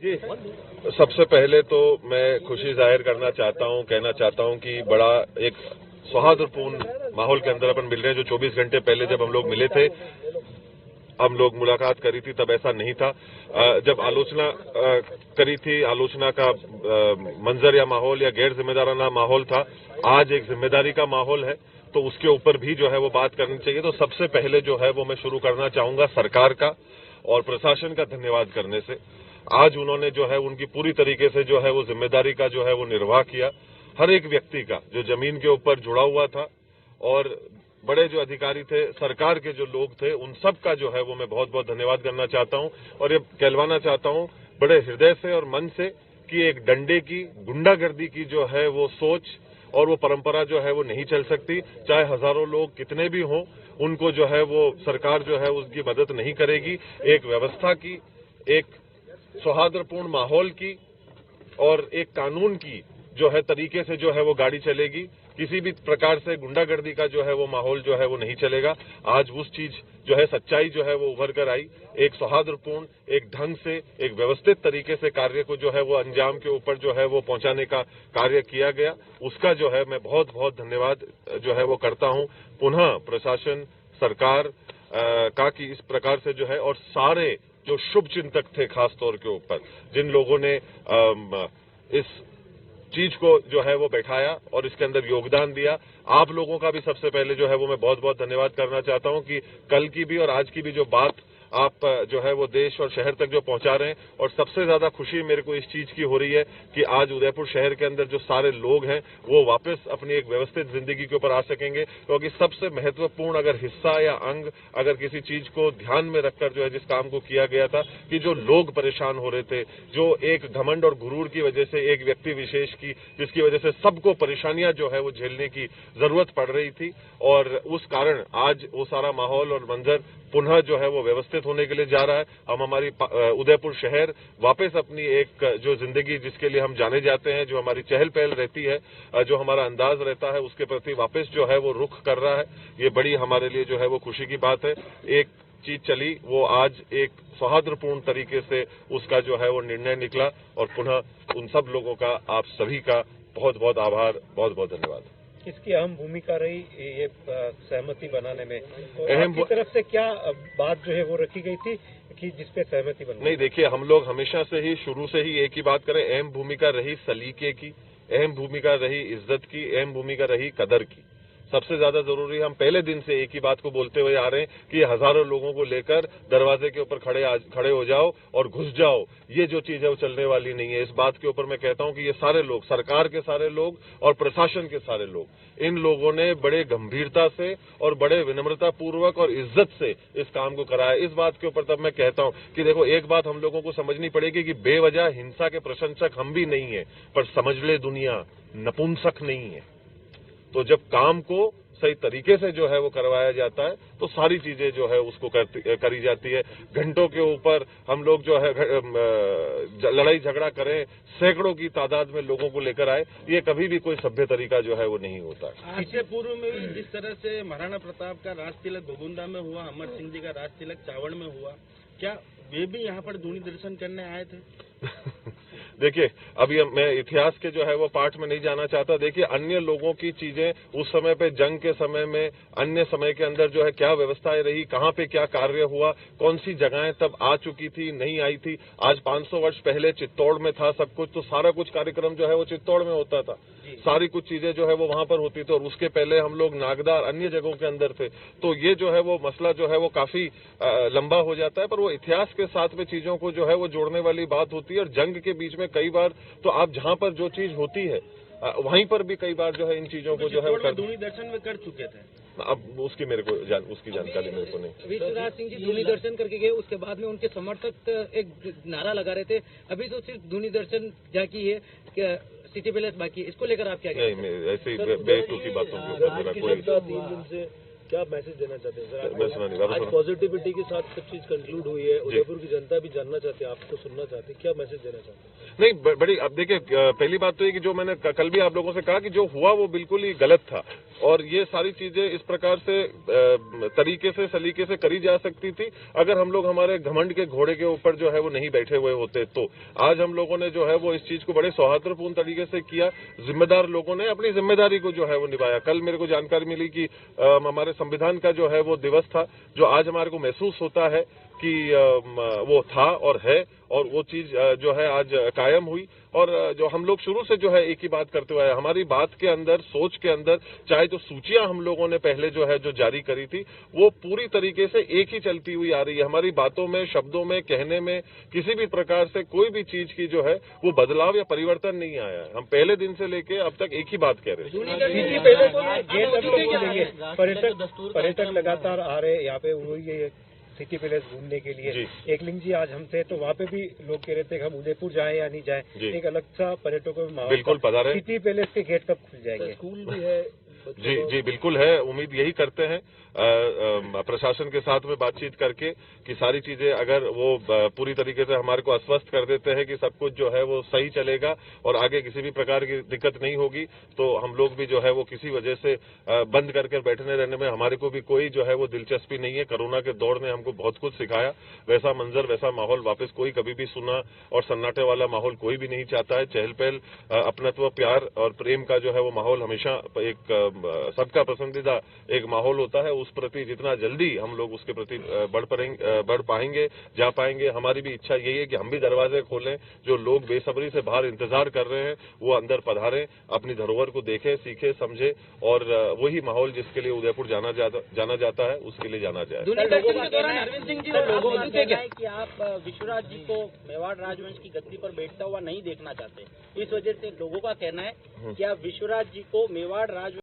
जी, सबसे पहले तो मैं खुशी जाहिर करना चाहता हूं, कहना चाहता हूं कि बड़ा एक सौहार्दपूर्ण माहौल के अंदर अपन मिल रहे हैं। जो 24 घंटे पहले जब हम लोग मिले थे, हम लोग मुलाकात करी थी, तब ऐसा नहीं था। जब आलोचना करी थी, आलोचना का मंजर या माहौल या गैर जिम्मेदाराना माहौल था। आज एक जिम्मेदारी का माहौल है, तो उसके ऊपर भी जो है वो बात करनी चाहिए। तो सबसे पहले जो है वो मैं शुरू करना चाहूंगा सरकार का और प्रशासन का धन्यवाद करने से। आज उन्होंने जो है उनकी पूरी तरीके से जो है वो जिम्मेदारी का जो है वो निर्वाह किया। हर एक व्यक्ति का जो जमीन के ऊपर जुड़ा हुआ था और बड़े जो अधिकारी थे, सरकार के जो लोग थे, उन सब का जो है वो मैं बहुत बहुत धन्यवाद करना चाहता हूं और ये कहलवाना चाहता हूं बड़े हृदय से और मन से कि एक डंडे की, गुंडागर्दी की जो है वो सोच और वो परंपरा जो है वो नहीं चल सकती। चाहे हजारों लोग कितने भी हों, उनको जो है वो सरकार जो है उसकी मदद नहीं करेगी। एक व्यवस्था की, एक सौहार्दपूर्ण माहौल की और एक कानून की जो है तरीके से जो है वो गाड़ी चलेगी। किसी भी प्रकार से गुंडागर्दी का जो है वो माहौल जो है वो नहीं चलेगा। आज उस चीज जो है, सच्चाई जो है वो उभर कर आई। एक सौहार्दपूर्ण, एक ढंग से, एक व्यवस्थित तरीके से कार्य को जो है वो अंजाम के ऊपर जो है वो पहुंचाने का कार्य किया गया। उसका जो है मैं बहुत बहुत धन्यवाद जो है वो करता हूं पुनः प्रशासन, सरकार का कि इस प्रकार से जो है, और सारे जो शुभ चिंतक थे खास तौर के ऊपर, जिन लोगों ने इस चीज को जो है वो बैठाया और इसके अंदर योगदान दिया, आप लोगों का भी सबसे पहले जो है वो मैं बहुत बहुत धन्यवाद करना चाहता हूं कि कल की भी और आज की भी जो बात आप जो है वो देश और शहर तक जो पहुंचा रहे हैं। और सबसे ज्यादा खुशी मेरे को इस चीज की हो रही है कि आज उदयपुर शहर के अंदर जो सारे लोग हैं वो वापस अपनी एक व्यवस्थित जिंदगी के ऊपर आ सकेंगे। क्योंकि सबसे महत्वपूर्ण अगर हिस्सा या अंग अगर किसी चीज को ध्यान में रखकर जो है जिस काम को किया गया था कि जो लोग परेशान हो रहे थे, जो एक घमंड और गुरूर की वजह से एक व्यक्ति विशेष की, जिसकी वजह से सबको परेशानियां जो है वो झेलने की जरूरत पड़ रही थी, और उस कारण आज वो सारा माहौल और मंजर पुनः जो है वो व्यवस्थित होने के लिए जा रहा है। हम हमारी उदयपुर शहर वापस अपनी एक जो जिंदगी जिसके लिए हम जाने जाते हैं, जो हमारी चहल पहल रहती है, जो हमारा अंदाज रहता है, उसके प्रति वापस जो है वो रुख कर रहा है। ये बड़ी हमारे लिए जो है वो खुशी की बात है। एक चीज चली, वो आज एक सौहार्दपूर्ण तरीके से उसका जो है वो निर्णय निकला, और पुनः उन सब लोगों का, आप सभी का बहुत बहुत आभार, बहुत बहुत धन्यवाद। किसकी अहम भूमिका रही ये सहमति बनाने में? आपकी तरफ से क्या बात जो है वो रखी गई थी कि जिसपे सहमति बनी? नहीं, देखिए, हम लोग हमेशा से ही शुरू से ही एक ही बात करें, अहम भूमिका रही सलीके की, अहम भूमिका रही इज्जत की, अहम भूमिका रही कदर की। सबसे ज्यादा जरूरी, हम पहले दिन से एक ही बात को बोलते हुए आ रहे हैं कि हजारों लोगों को लेकर दरवाजे के ऊपर खड़े हो जाओ और घुस जाओ, ये जो चीज है वो चलने वाली नहीं है। इस बात के ऊपर मैं कहता हूं कि ये सारे लोग, सरकार के सारे लोग और प्रशासन के सारे लोग, इन लोगों ने बड़े गंभीरता से और बड़े विनम्रता पूर्वक और इज्जत से इस काम को कराया। इस बात के ऊपर तब मैं कहता हूं कि देखो, एक बात हम लोगों को समझनी पड़ेगी कि बेवजह हिंसा के प्रशंसक हम भी नहीं है, पर समझ ले दुनिया, नपुंसक नहीं है। तो जब काम को सही तरीके से जो है वो करवाया जाता है तो सारी चीजें जो है उसको करी जाती है। घंटों के ऊपर हम लोग जो है लड़ाई झगड़ा करें, सैकड़ों की तादाद में लोगों को लेकर आए, ये कभी भी कोई सभ्य तरीका जो है वो नहीं होता। इससे पूर्व में भी जिस तरह से महाराणा प्रताप का राज तिलक गोगुंदा में हुआ, अमर सिंह जी का राज तिलक चावड़ में हुआ, क्या वे भी यहाँ पर धूनी दर्शन करने आए थे? देखिए, अभी मैं इतिहास के जो है वो पार्ट में नहीं जाना चाहता। देखिए, अन्य लोगों की चीजें उस समय पे, जंग के समय में, अन्य समय के अंदर जो है क्या व्यवस्थाएं रही, कहां पे क्या कार्य हुआ, कौन सी जगहें तब आ चुकी थी, नहीं आई थी। आज 500 वर्ष पहले चित्तौड़ में था सब कुछ, तो सारा कुछ कार्यक्रम जो है वो चित्तौड़ में होता था, सारी कुछ चीजें जो है वो वहां पर होती थी। और उसके पहले हम लोग नागदार, अन्य जगहों के अंदर थे। तो ये जो है वो मसला जो है वो काफी लंबा हो जाता है, पर वो इतिहास के साथ में चीजों को जो है वो जोड़ने वाली बात होती है। और जंग के बीच में कई बार तो आप जहां पर जो चीज होती है वहीं पर भी कई बार जो है इन चीजों को जो है धूनी दर्शन में कर चुके थे। अब उसकी मेरे को उसकी जानकारी मेरे को नहीं। विश्वनाथ सिंह जी धूनी दर्शन करके गए, उसके बाद में उनके समर्थक एक नारा लगा रहे थे, अभी तो सिर्फ धूनी दर्शन जाकी है, सिटी पैलेस बाकी है, इसको लेकर आप क्या कहते हैं? नहीं, ऐसी बेवकूफी बातों के ऊपर मेरा कोई क्या मैसेज देना चाहते हैं सर? मैं सुना नहीं, वापस आज सुना। पॉजिटिविटी के साथ सब चीज कंक्लूड हुई है, उदयपुर की जनता भी जानना चाहती है, आपको सुनना चाहती है, क्या मैसेज देना चाहते हैं? नहीं, बड़ी अब देखिए, पहली बात तो ये कि जो मैंने कल भी आप लोगों से कहा कि जो हुआ वो बिल्कुल ही गलत था, और ये सारी चीजें इस प्रकार से तरीके से सलीके से करी जा सकती थी अगर हम लोग हमारे घमंड के घोड़े के ऊपर जो है वो नहीं बैठे हुए होते। तो आज हम लोगों ने जो है वो इस चीज को बड़े सौहार्दपूर्ण तरीके से किया, जिम्मेदार लोगों ने अपनी जिम्मेदारी को जो है वो निभाया। कल मेरे को जानकारी मिली कि हमारे संविधान का जो है वो दिवस था, जो आज हमारे को महसूस होता है कि वो था और है, और वो चीज जो है आज कायम हुई। और जो हम लोग शुरू से जो है एक ही बात करते हुए आए, हमारी बात के अंदर, सोच के अंदर, चाहे जो सूचियां हम लोगों ने पहले जो है जो जारी करी थी वो पूरी तरीके से एक ही चलती हुई आ रही है। हमारी बातों में, शब्दों में, कहने में किसी भी प्रकार से कोई भी चीज की जो है वो बदलाव या परिवर्तन नहीं आया है। हम पहले दिन से लेके अब तक एक ही बात कह रहे हैं। पर्यटक लगातार आ रहे हैं यहाँ पे, वही सिटी पैलेस घूमने के लिए। एकलिंग जी आज हम थे तो वहाँ पे भी लोग कह रहे थे कि हम उदयपुर जाएं या नहीं जाएं, एक अलग सा पर्यटकों में माहौल। बिल्कुल पधारे। सिटी पैलेस के गेट कब खुल जाएंगे? स्कूल भी है। जी बिल्कुल है, उम्मीद यही करते हैं प्रशासन के साथ में बातचीत करके कि सारी चीजें अगर वो पूरी तरीके से हमारे को आश्वस्त कर देते हैं कि सब कुछ जो है वो सही चलेगा और आगे किसी भी प्रकार की दिक्कत नहीं होगी, तो हम लोग भी जो है वो किसी वजह से बंद करके बैठने रहने में हमारे को भी कोई जो है वो दिलचस्पी नहीं है। कोरोना के दौर ने हमको बहुत कुछ सिखाया, वैसा मंजर, वैसा माहौल वापस कोई कभी भी सुना और सन्नाटे वाला माहौल कोई भी नहीं चाहता है। चहल पहल, अपनत्व, प्यार और प्रेम का जो है वो माहौल हमेशा एक सबका पसंदीदा एक माहौल होता है। उस प्रति जितना जल्दी हम लोग उसके प्रति बढ़ पाएंगे, जा पाएंगे। हमारी भी इच्छा यही है कि हम भी दरवाजे खोलें, जो लोग बेसब्री से बाहर इंतजार कर रहे हैं वो अंदर पधारें, अपनी धरोहर को देखें, सीखें, समझें, और वही माहौल जिसके लिए उदयपुर जाना जाता है उसके लिए जाना जाए। दूरदर्शन के दौरान अरविंद सिंह जी लोगों का कहना है कि आप विश्वराज जी को मेवाड़ राजवंश की गद्दी पर बैठता हुआ नहीं देखना चाहते, इस वजह से लोगों का कहना है कि आप विश्वराज जी को मेवाड़ राजवंश